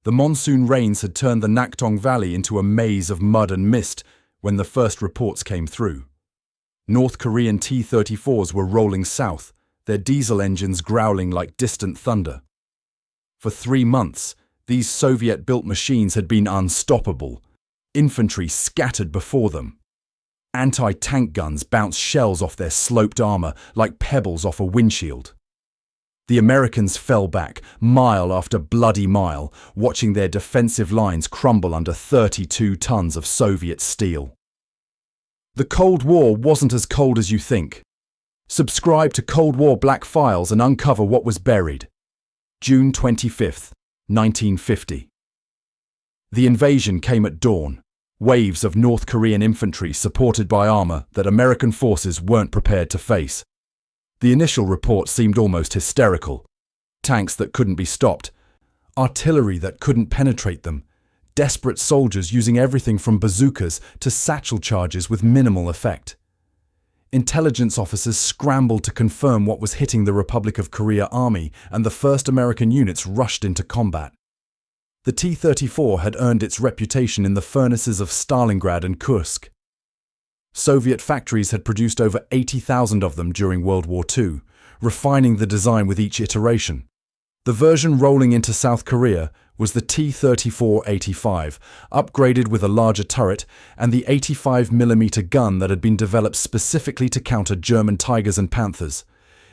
The monsoon rains had turned the Nakhtong Valley into a maze of mud and mist when the first reports came through. North Korean T-34s were rolling south, their diesel engines growling like distant thunder. For 3 months, these Soviet-built machines had been unstoppable. Infantry scattered before them. Anti-tank guns bounced shells off their sloped armor like pebbles off a windshield. The Americans fell back, mile after bloody mile, watching their defensive lines crumble under 32 tons of Soviet steel. The Cold War wasn't as cold as you think. Subscribe to Cold War Black Files and uncover what was buried. June 25th, 1950. The invasion came at dawn. Waves of North Korean infantry supported by armor that American forces weren't prepared to face. The initial report seemed almost hysterical. Tanks that couldn't be stopped, artillery that couldn't penetrate them, desperate soldiers using everything from bazookas to satchel charges with minimal effect. Intelligence officers scrambled to confirm what was hitting the Republic of Korea army, and the first American units rushed into combat. The T-34 had earned its reputation in the furnaces of Stalingrad and Kursk. Soviet factories had produced over 80,000 of them during World War II, refining the design with each iteration. The version rolling into South Korea was the T-34-85, upgraded with a larger turret and the 85mm gun that had been developed specifically to counter German Tigers and Panthers.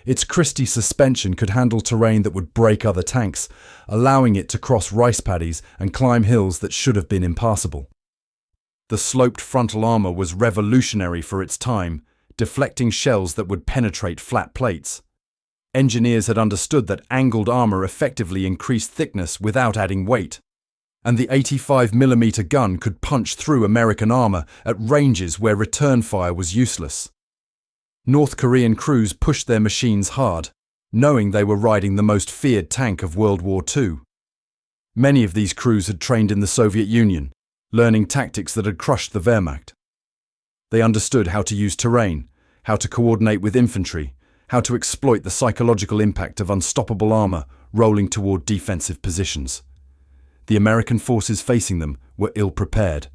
Its Christie suspension could handle terrain that would break other tanks, allowing it to cross rice paddies and climb hills that should have been impassable. The sloped frontal armor was revolutionary for its time, deflecting shells that would penetrate flat plates. Engineers had understood that angled armor effectively increased thickness without adding weight, and the 85mm gun could punch through American armor at ranges where return fire was useless. North Korean crews pushed their machines hard, knowing they were riding the most feared tank of World War II. Many of these crews had trained in the Soviet Union, learning tactics that had crushed the Wehrmacht. They understood how to use terrain, how to coordinate with infantry, how to exploit the psychological impact of unstoppable armor rolling toward defensive positions. The American forces facing them were ill-prepared.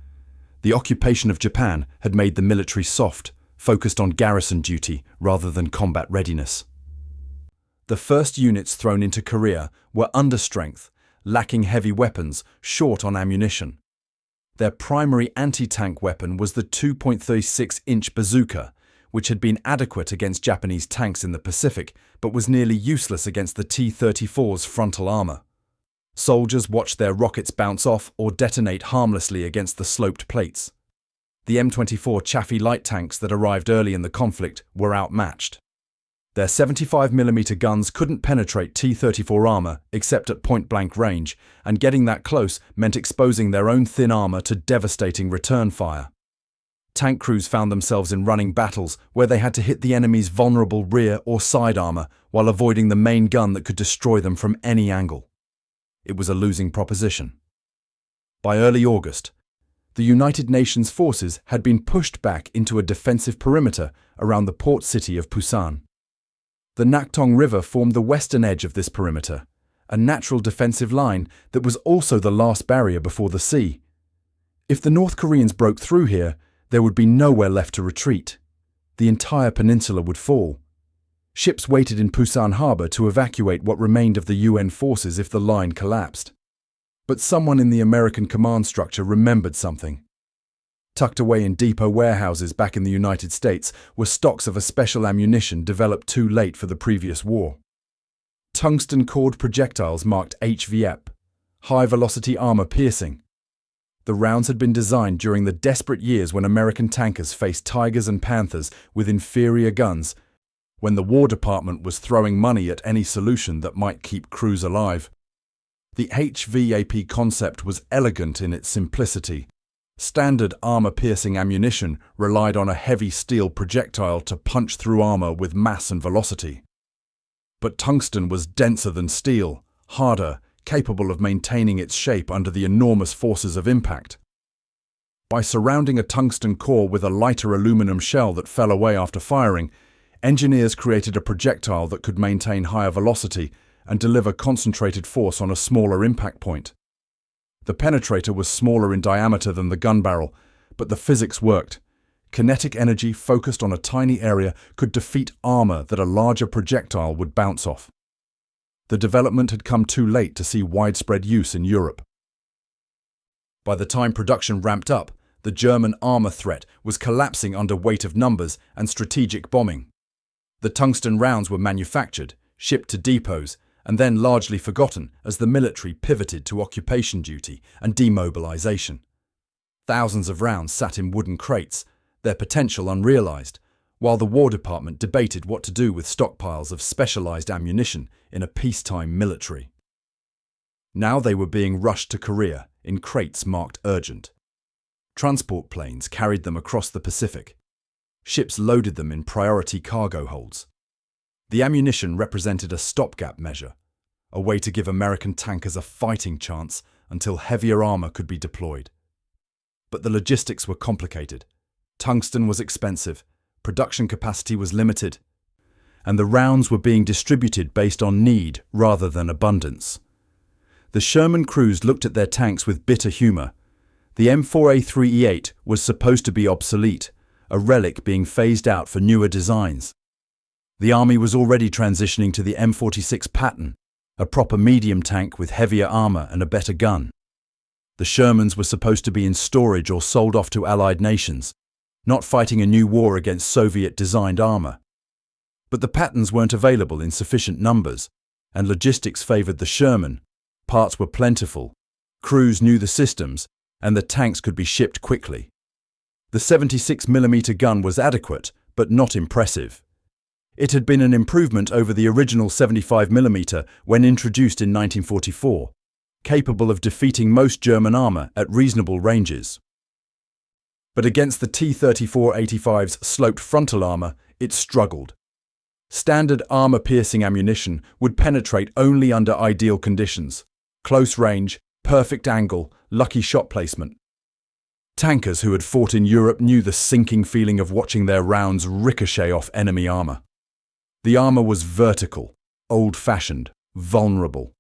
The occupation of Japan had made the military soft, focused on garrison duty rather than combat readiness. The first units thrown into Korea were understrength, lacking heavy weapons, short on ammunition. Their primary anti-tank weapon was the 2.36-inch bazooka, which had been adequate against Japanese tanks in the Pacific, but was nearly useless against the T-34's frontal armor. Soldiers watched their rockets bounce off or detonate harmlessly against the sloped plates. The M24 Chaffee light tanks that arrived early in the conflict were outmatched. Their 75mm guns couldn't penetrate T-34 armor except at point-blank range, and getting that close meant exposing their own thin armor to devastating return fire. Tank crews found themselves in running battles where they had to hit the enemy's vulnerable rear or side armor while avoiding the main gun that could destroy them from any angle. It was a losing proposition. By early August, the United Nations forces had been pushed back into a defensive perimeter around the port city of Pusan. The Nakhtong River formed the western edge of this perimeter, a natural defensive line that was also the last barrier before the sea. If the North Koreans broke through here, there would be nowhere left to retreat. The entire peninsula would fall. Ships waited in Pusan harbor to evacuate what remained of the UN forces if the line collapsed. But someone in the American command structure remembered something. Tucked away in depot warehouses back in the United States were stocks of a special ammunition developed too late for the previous war. Tungsten-cored projectiles marked HVAP, high-velocity armor piercing. The rounds had been designed during the desperate years when American tankers faced Tigers and Panthers with inferior guns, when the War Department was throwing money at any solution that might keep crews alive. The HVAP concept was elegant in its simplicity. Standard armor-piercing ammunition relied on a heavy steel projectile to punch through armor with mass and velocity. But tungsten was denser than steel, harder, capable of maintaining its shape under the enormous forces of impact. By surrounding a tungsten core with a lighter aluminum shell that fell away after firing, engineers created a projectile that could maintain higher velocity and deliver concentrated force on a smaller impact point. The penetrator was smaller in diameter than the gun barrel, but the physics worked. Kinetic energy focused on a tiny area could defeat armor that a larger projectile would bounce off. The development had come too late to see widespread use in Europe. By the time production ramped up, the German armor threat was collapsing under weight of numbers and strategic bombing. The tungsten rounds were manufactured, shipped to depots, and then largely forgotten as the military pivoted to occupation duty and demobilization. Thousands of rounds sat in wooden crates, their potential unrealized, while the War Department debated what to do with stockpiles of specialized ammunition in a peacetime military. Now they were being rushed to Korea in crates marked urgent. Transport planes carried them across the Pacific. Ships loaded them in priority cargo holds. The ammunition represented a stopgap measure, a way to give American tankers a fighting chance until heavier armor could be deployed. But the logistics were complicated. Tungsten was expensive, production capacity was limited, and the rounds were being distributed based on need rather than abundance. The Sherman crews looked at their tanks with bitter humor. The M4A3E8 was supposed to be obsolete, a relic being phased out for newer designs. The Army was already transitioning to the M46 pattern, a proper medium tank with heavier armor and a better gun. The Shermans were supposed to be in storage or sold off to Allied nations, not fighting a new war against Soviet-designed armor. But the patterns weren't available in sufficient numbers, and logistics favored the Sherman. Parts were plentiful, crews knew the systems, and the tanks could be shipped quickly. The 76mm gun was adequate, but not impressive. It had been an improvement over the original 75mm when introduced in 1944, capable of defeating most German armor at reasonable ranges. But against the T-34-85's sloped frontal armor, it struggled. Standard armor-piercing ammunition would penetrate only under ideal conditions: close range, perfect angle, lucky shot placement. Tankers who had fought in Europe knew the sinking feeling of watching their rounds ricochet off enemy armor. The armor was vertical, old-fashioned, vulnerable.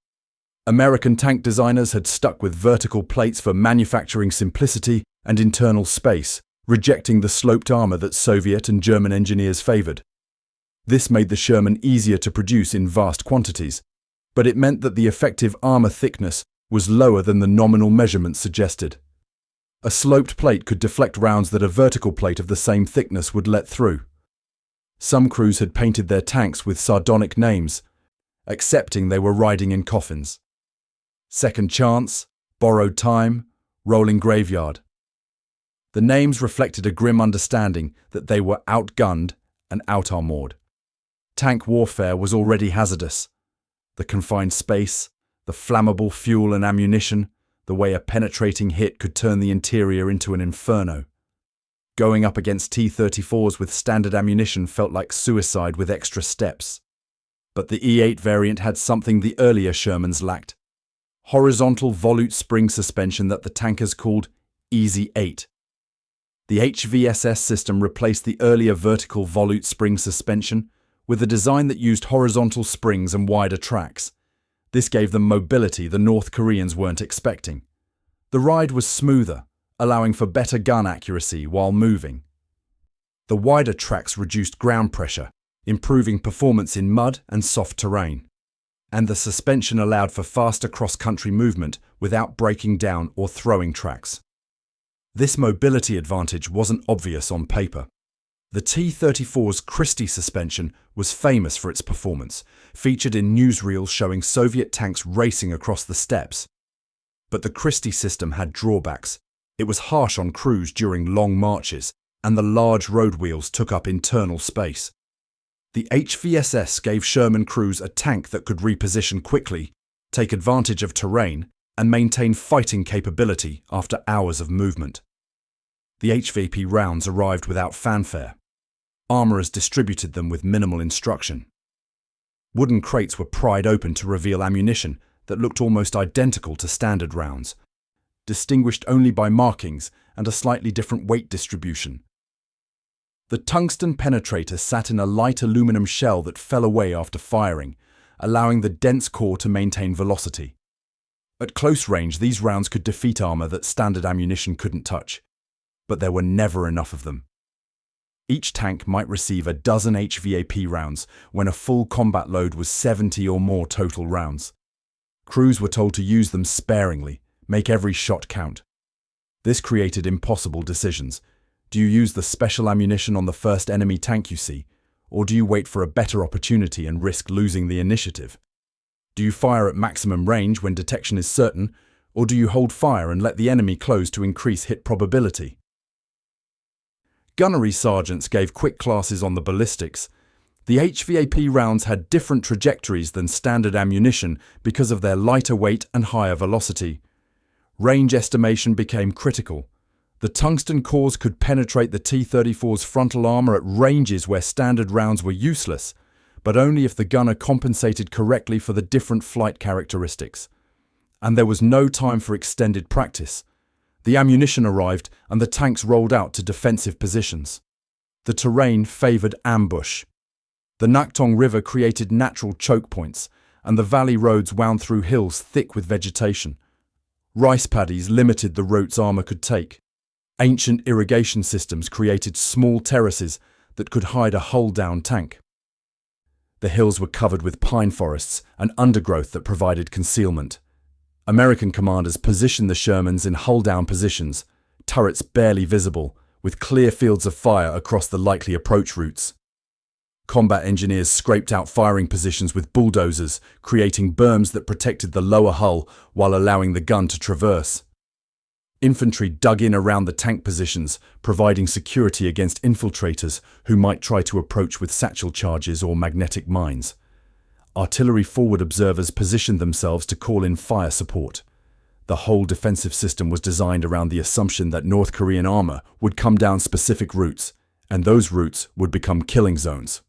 American tank designers had stuck with vertical plates for manufacturing simplicity and internal space, rejecting the sloped armor that Soviet and German engineers favored. This made the Sherman easier to produce in vast quantities, but it meant that the effective armor thickness was lower than the nominal measurements suggested. A sloped plate could deflect rounds that a vertical plate of the same thickness would let through. Some crews had painted their tanks with sardonic names, accepting they were riding in coffins. Second Chance, Borrowed Time, Rolling Graveyard. The names reflected a grim understanding that they were outgunned and outarmored. Tank warfare was already hazardous. The confined space, the flammable fuel and ammunition, the way a penetrating hit could turn the interior into an inferno. Going up against T-34s with standard ammunition felt like suicide with extra steps. But the E8 variant had something the earlier Shermans lacked: horizontal volute spring suspension that the tankers called Easy 8. The HVSS system replaced the earlier vertical volute spring suspension with a design that used horizontal springs and wider tracks. This gave them mobility the North Koreans weren't expecting. The ride was smoother, allowing for better gun accuracy while moving. The wider tracks reduced ground pressure, improving performance in mud and soft terrain. And the suspension allowed for faster cross-country movement without breaking down or throwing tracks. This mobility advantage wasn't obvious on paper. The T-34's Christie suspension was famous for its performance, featured in newsreels showing Soviet tanks racing across the steppes. But the Christie system had drawbacks. It was harsh on crews during long marches, and the large road wheels took up internal space. The HVSS gave Sherman crews a tank that could reposition quickly, take advantage of terrain, and maintain fighting capability after hours of movement. The HVAP rounds arrived without fanfare. Armourers distributed them with minimal instruction. Wooden crates were pried open to reveal ammunition that looked almost identical to standard rounds, distinguished only by markings and a slightly different weight distribution. The tungsten penetrator sat in a light aluminum shell that fell away after firing, allowing the dense core to maintain velocity. At close range, these rounds could defeat armor that standard ammunition couldn't touch, but there were never enough of them. Each tank might receive a dozen HVAP rounds when a full combat load was 70 or more total rounds. Crews were told to use them sparingly, make every shot count. This created impossible decisions. Do you use the special ammunition on the first enemy tank you see, or do you wait for a better opportunity and risk losing the initiative? Do you fire at maximum range when detection is certain, or do you hold fire and let the enemy close to increase hit probability? Gunnery sergeants gave quick classes on the ballistics. The HVAP rounds had different trajectories than standard ammunition because of their lighter weight and higher velocity. Range estimation became critical. The tungsten cores could penetrate the T-34's frontal armor at ranges where standard rounds were useless, but only if the gunner compensated correctly for the different flight characteristics. And there was no time for extended practice. The ammunition arrived and the tanks rolled out to defensive positions. The terrain favored ambush. The Nakhtong River created natural choke points, and the valley roads wound through hills thick with vegetation. Rice paddies limited the routes armor could take. Ancient irrigation systems created small terraces that could hide a hull-down tank. The hills were covered with pine forests and undergrowth that provided concealment. American commanders positioned the Shermans in hull-down positions, turrets barely visible, with clear fields of fire across the likely approach routes. Combat engineers scraped out firing positions with bulldozers, creating berms that protected the lower hull while allowing the gun to traverse. Infantry dug in around the tank positions, providing security against infiltrators who might try to approach with satchel charges or magnetic mines. Artillery forward observers positioned themselves to call in fire support. The whole defensive system was designed around the assumption that North Korean armor would come down specific routes, and those routes would become killing zones.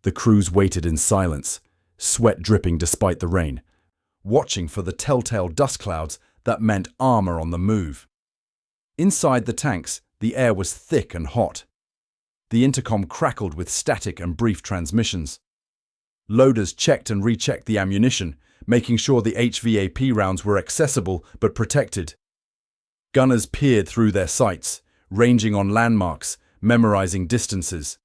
The crews waited in silence, sweat dripping despite the rain, watching for the telltale dust clouds that meant armor on the move. Inside the tanks, the air was thick and hot. The intercom crackled with static and brief transmissions. Loaders checked and rechecked the ammunition, making sure the HVAP rounds were accessible but protected. Gunners peered through their sights, ranging on landmarks, memorizing distances.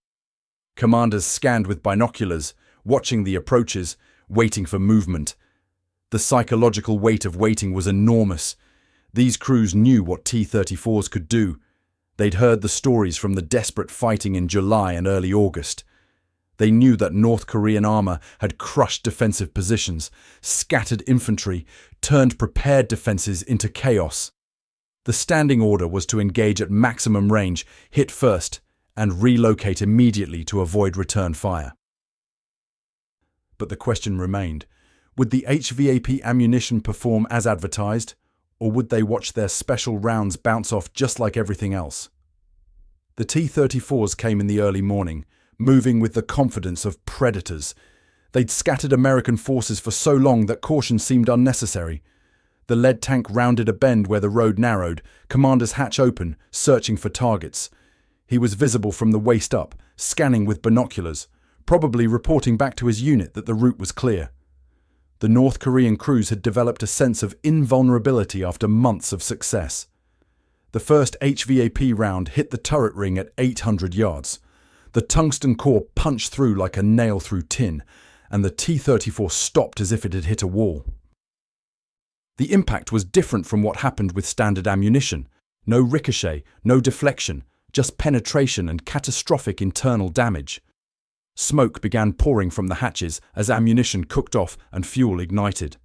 Commanders scanned with binoculars, watching the approaches, waiting for movement. The psychological weight of waiting was enormous. These crews knew what T-34s could do. They'd heard the stories from the desperate fighting in July and early August. They knew that North Korean armor had crushed defensive positions, scattered infantry, turned prepared defenses into chaos. The standing order was to engage at maximum range, hit first, and relocate immediately to avoid return fire. But the question remained. Would the HVAP ammunition perform as advertised, or would they watch their special rounds bounce off just like everything else? The T-34s came in the early morning, moving with the confidence of predators. They'd scattered American forces for so long that caution seemed unnecessary. The lead tank rounded a bend where the road narrowed, commander's hatch open, searching for targets. He was visible from the waist up, scanning with binoculars, probably reporting back to his unit that the route was clear. The North Korean crews had developed a sense of invulnerability after months of success. The first HVAP round hit the turret ring at 800 yards. The tungsten core punched through like a nail through tin, and the T-34 stopped as if it had hit a wall. The impact was different from what happened with standard ammunition. No ricochet, no deflection, just penetration and catastrophic internal damage. Smoke began pouring from the hatches as ammunition cooked off and fuel ignited.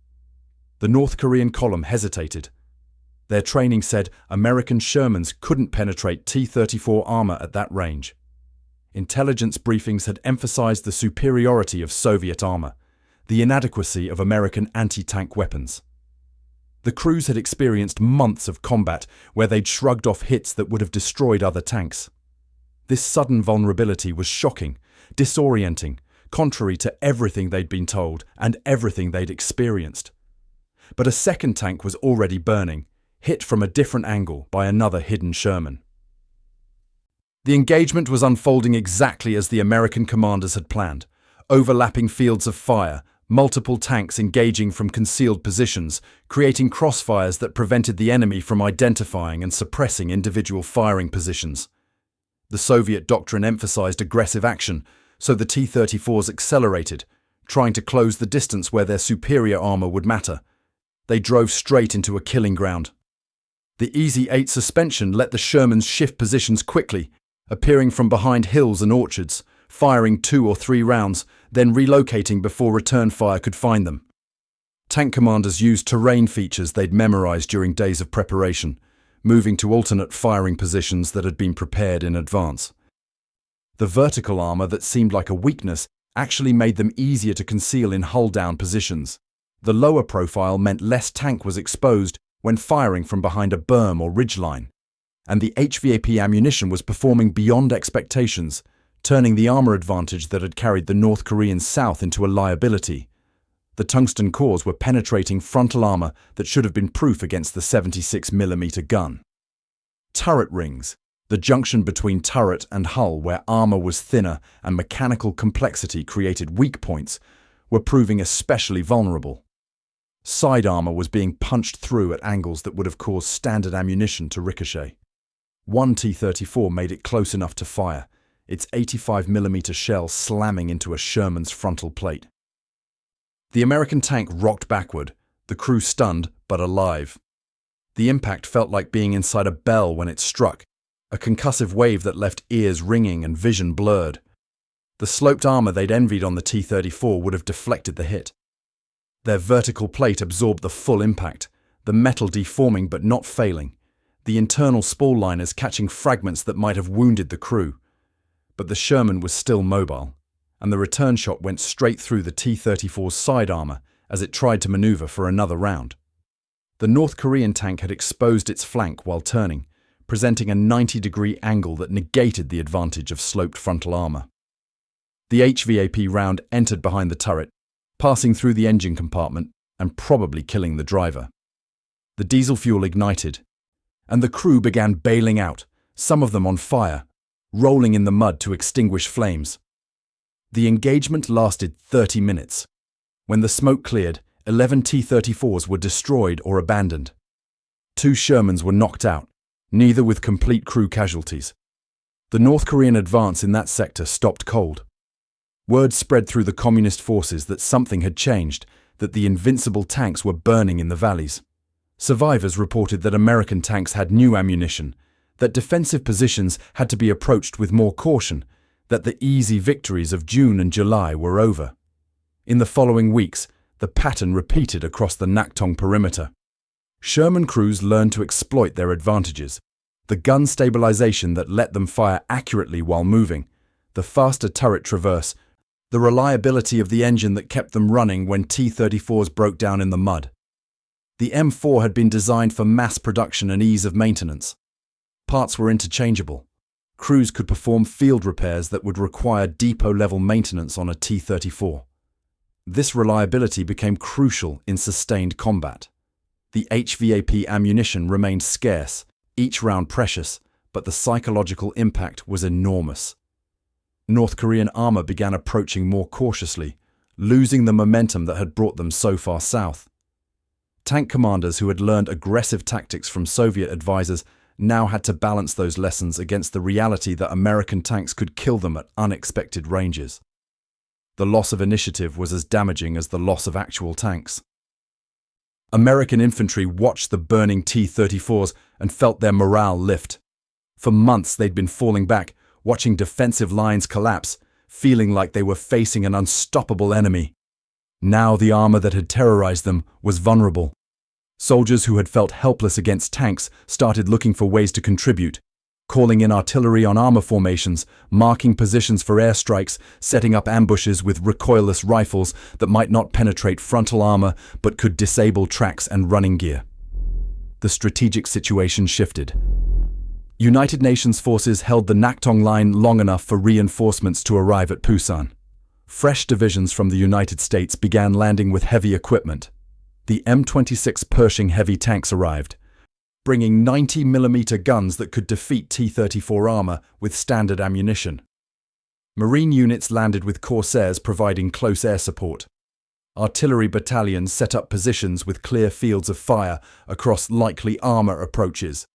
The North Korean column hesitated. Their training said American Shermans couldn't penetrate T-34 armor at that range. Intelligence briefings had emphasized the superiority of Soviet armor, the inadequacy of American anti-tank weapons. The crews had experienced months of combat where they'd shrugged off hits that would have destroyed other tanks. This sudden vulnerability was shocking, disorienting, contrary to everything they'd been told and everything they'd experienced. But a second tank was already burning, hit from a different angle by another hidden Sherman. The engagement was unfolding exactly as the American commanders had planned, overlapping fields of fire, multiple tanks engaging from concealed positions, creating crossfires that prevented the enemy from identifying and suppressing individual firing positions. The Soviet doctrine emphasized aggressive action, so the T-34s accelerated, trying to close the distance where their superior armor would matter. They drove straight into a killing ground. The Easy 8 suspension let the Shermans shift positions quickly, appearing from behind hills and orchards, firing 2 or 3 rounds, then relocating before return fire could find them. Tank commanders used terrain features they'd memorized during days of preparation, moving to alternate firing positions that had been prepared in advance. The vertical armor that seemed like a weakness actually made them easier to conceal in hull-down positions. The lower profile meant less tank was exposed when firing from behind a berm or ridgeline, and the HVAP ammunition was performing beyond expectations, turning the armor advantage that had carried the North Koreans south into a liability. The tungsten cores were penetrating frontal armor that should have been proof against the 76mm gun. Turret rings, the junction between turret and hull where armor was thinner and mechanical complexity created weak points, were proving especially vulnerable. Side armor was being punched through at angles that would have caused standard ammunition to ricochet. One T-34 made it close enough to fire, its 85mm shell slamming into a Sherman's frontal plate. The American tank rocked backward, the crew stunned but alive. The impact felt like being inside a bell when it struck, a concussive wave that left ears ringing and vision blurred. The sloped armor they'd envied on the T-34 would have deflected the hit. Their vertical plate absorbed the full impact, the metal deforming but not failing, the internal spool liners catching fragments that might have wounded the crew. But the Sherman was still mobile, and the return shot went straight through the T-34's side armor as it tried to maneuver for another round. The North Korean tank had exposed its flank while turning, presenting a 90-degree angle that negated the advantage of sloped frontal armor. The HVAP round entered behind the turret, passing through the engine compartment and probably killing the driver. The diesel fuel ignited, and the crew began bailing out, some of them on fire, rolling in the mud to extinguish flames. The engagement lasted 30 minutes. When the smoke cleared, 11 T-34s were destroyed or abandoned. 2 Shermans were knocked out, neither with complete crew casualties. The North Korean advance in that sector stopped cold. Word spread through the communist forces that something had changed, that the invincible tanks were burning in the valleys. Survivors reported that American tanks had new ammunition, that defensive positions had to be approached with more caution, that the easy victories of June and July were over. In the following weeks, the pattern repeated across the Pusan Perimeter. Sherman crews learned to exploit their advantages, the gun stabilization that let them fire accurately while moving, the faster turret traverse, the reliability of the engine that kept them running when T-34s broke down in the mud. The M4 had been designed for mass production and ease of maintenance. Parts were interchangeable. Crews could perform field repairs that would require depot-level maintenance on a T-34. This reliability became crucial in sustained combat. The HVAP ammunition remained scarce, each round precious, but the psychological impact was enormous. North Korean armor began approaching more cautiously, losing the momentum that had brought them so far south. Tank commanders who had learned aggressive tactics from Soviet advisors now had to balance those lessons against the reality that American tanks could kill them at unexpected ranges. The loss of initiative was as damaging as the loss of actual tanks. American infantry watched the burning T-34s and felt their morale lift. For months they'd been falling back, watching defensive lines collapse, feeling like they were facing an unstoppable enemy. Now the armor that had terrorized them was vulnerable. Soldiers who had felt helpless against tanks started looking for ways to contribute, calling in artillery on armor formations, marking positions for airstrikes, setting up ambushes with recoilless rifles that might not penetrate frontal armor but could disable tracks and running gear. The strategic situation shifted. United Nations forces held the Naktung line long enough for reinforcements to arrive at Pusan. Fresh divisions from the United States began landing with heavy equipment. The M26 Pershing heavy tanks arrived, bringing 90mm guns that could defeat T-34 armor with standard ammunition. Marine units landed with Corsairs providing close air support. Artillery battalions set up positions with clear fields of fire across likely armor approaches.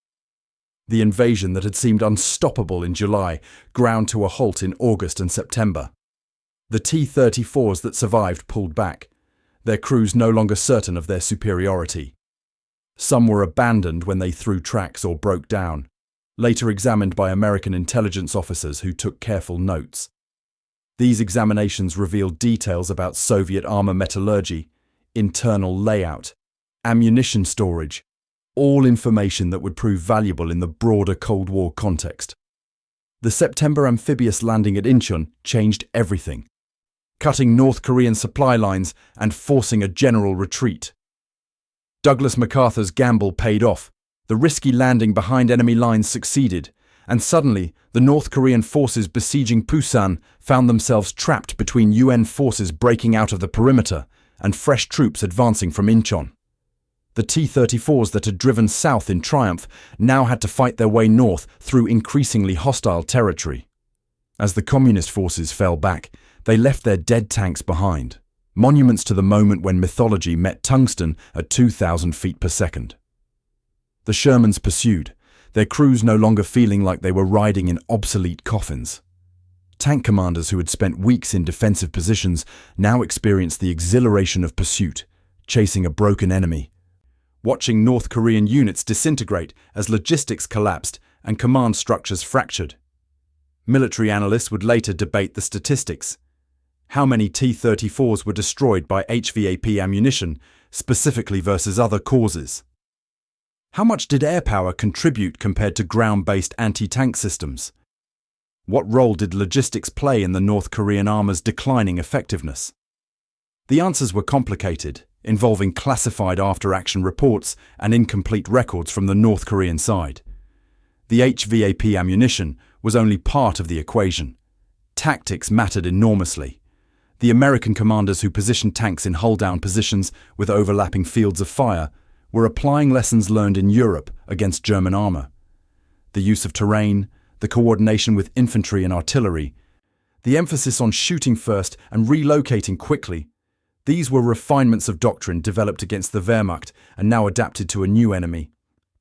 The invasion that had seemed unstoppable in July ground to a halt in August and September. The T-34s that survived pulled back, their crews no longer certain of their superiority. Some were abandoned when they threw tracks or broke down, later examined by American intelligence officers who took careful notes. These examinations revealed details about Soviet armor metallurgy, internal layout, ammunition storage, all information that would prove valuable in the broader Cold War context. The September amphibious landing at Incheon changed everything, cutting North Korean supply lines and forcing a general retreat. Douglas MacArthur's gamble paid off. The risky landing behind enemy lines succeeded, and suddenly the North Korean forces besieging Pusan found themselves trapped between UN forces breaking out of the perimeter and fresh troops advancing from Incheon. The T-34s that had driven south in triumph now had to fight their way north through increasingly hostile territory. As the communist forces fell back, they left their dead tanks behind, monuments to the moment when mythology met tungsten at 2,000 feet per second. The Shermans pursued, their crews no longer feeling like they were riding in obsolete coffins. Tank commanders who had spent weeks in defensive positions now experienced the exhilaration of pursuit, chasing a broken enemy, watching North Korean units disintegrate as logistics collapsed and command structures fractured. Military analysts would later debate the statistics. How many T-34s were destroyed by HVAP ammunition, specifically versus other causes? How much did air power contribute compared to ground-based anti-tank systems? What role did logistics play in the North Korean armor's declining effectiveness? The answers were complicated, involving classified after-action reports and incomplete records from the North Korean side. The HVAP ammunition was only part of the equation. Tactics mattered enormously. The American commanders who positioned tanks in hull-down positions with overlapping fields of fire were applying lessons learned in Europe against German armor. The use of terrain, the coordination with infantry and artillery, the emphasis on shooting first and relocating quickly, these were refinements of doctrine developed against the Wehrmacht and now adapted to a new enemy.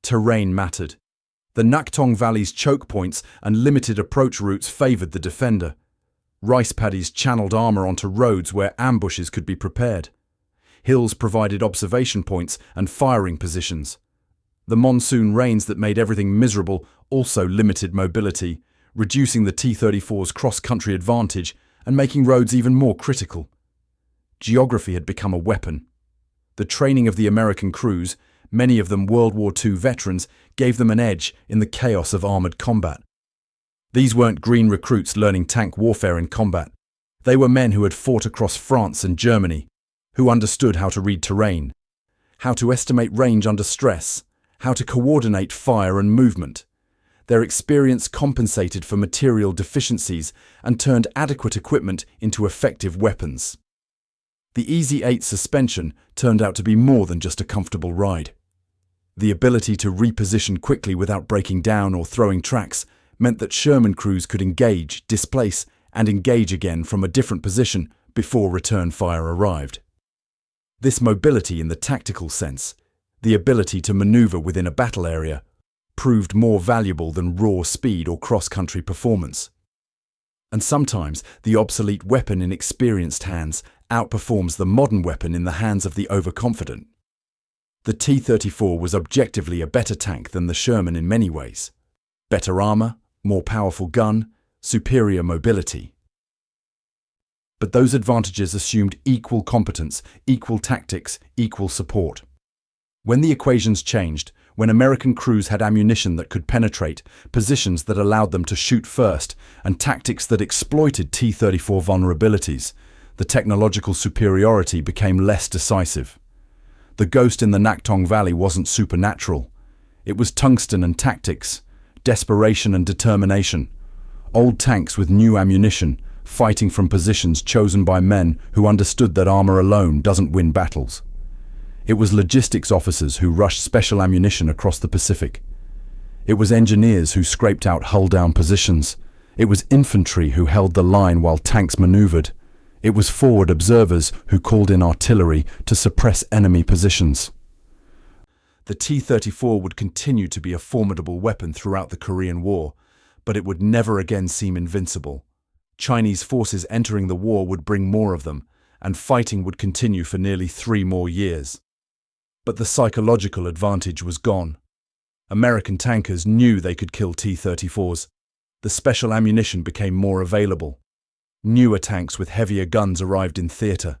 Terrain mattered. The Naktong Valley's choke points and limited approach routes favored the defender. Rice paddies channeled armor onto roads where ambushes could be prepared. Hills provided observation points and firing positions. The monsoon rains that made everything miserable also limited mobility, reducing the T-34's cross-country advantage and making roads even more critical. Geography had become a weapon. The training of the American crews, many of them World War II veterans, gave them an edge in the chaos of armored combat. These weren't green recruits learning tank warfare in combat. They were men who had fought across France and Germany, who understood how to read terrain, how to estimate range under stress, how to coordinate fire and movement. Their experience compensated for material deficiencies and turned adequate equipment into effective weapons. The Easy 8 suspension turned out to be more than just a comfortable ride. The ability to reposition quickly without breaking down or throwing tracks meant that Sherman crews could engage, displace, and engage again from a different position before return fire arrived. This mobility in the tactical sense, the ability to maneuver within a battle area, proved more valuable than raw speed or cross-country performance. And sometimes the obsolete weapon in experienced hands outperforms the modern weapon in the hands of the overconfident. The T-34 was objectively a better tank than the Sherman in many ways. Better armor, more powerful gun, superior mobility. But those advantages assumed equal competence, equal tactics, equal support. When the equations changed, when American crews had ammunition that could penetrate, positions that allowed them to shoot first, and tactics that exploited T-34 vulnerabilities, the technological superiority became less decisive. The ghost in the Naktong Valley wasn't supernatural. It was tungsten and tactics, desperation and determination. Old tanks with new ammunition, fighting from positions chosen by men who understood that armor alone doesn't win battles. It was logistics officers who rushed special ammunition across the Pacific. It was engineers who scraped out hull-down positions. It was infantry who held the line while tanks maneuvered. It was forward observers who called in artillery to suppress enemy positions. The T-34 would continue to be a formidable weapon throughout the Korean War, but it would never again seem invincible. Chinese forces entering the war would bring more of them, and fighting would continue for nearly 3 more years. But the psychological advantage was gone. American tankers knew they could kill T-34s. The special ammunition became more available. Newer tanks with heavier guns arrived in theatre.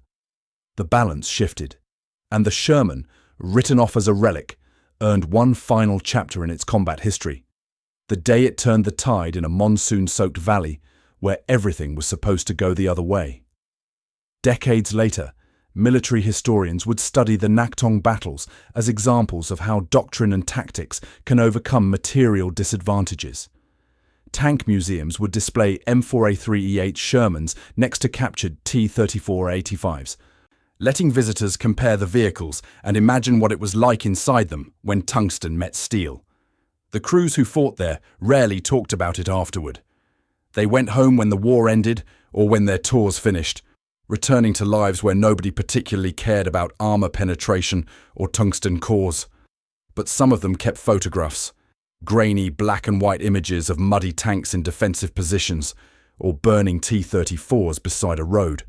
The balance shifted, and the Sherman, written off as a relic, earned one final chapter in its combat history. The day it turned the tide in a monsoon-soaked valley where everything was supposed to go the other way. Decades later, military historians would study the Naktung battles as examples of how doctrine and tactics can overcome material disadvantages. Tank museums would display M4A3E8 Shermans next to captured T-34-85s, letting visitors compare the vehicles and imagine what it was like inside them when tungsten met steel. The crews who fought there rarely talked about it afterward. They went home when the war ended or when their tours finished, returning to lives where nobody particularly cared about armor penetration or tungsten cores. But some of them kept photographs, grainy black and white images of muddy tanks in defensive positions, or burning T-34s beside a road,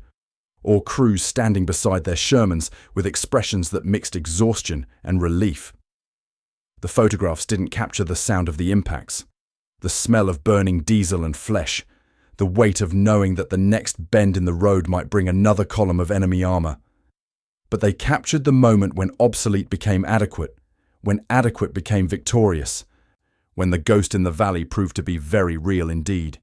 or crews standing beside their Shermans with expressions that mixed exhaustion and relief. The photographs didn't capture the sound of the impacts, the smell of burning diesel and flesh, the weight of knowing that the next bend in the road might bring another column of enemy armor. But they captured the moment when obsolete became adequate, when adequate became victorious, when the ghost in the valley proved to be very real indeed.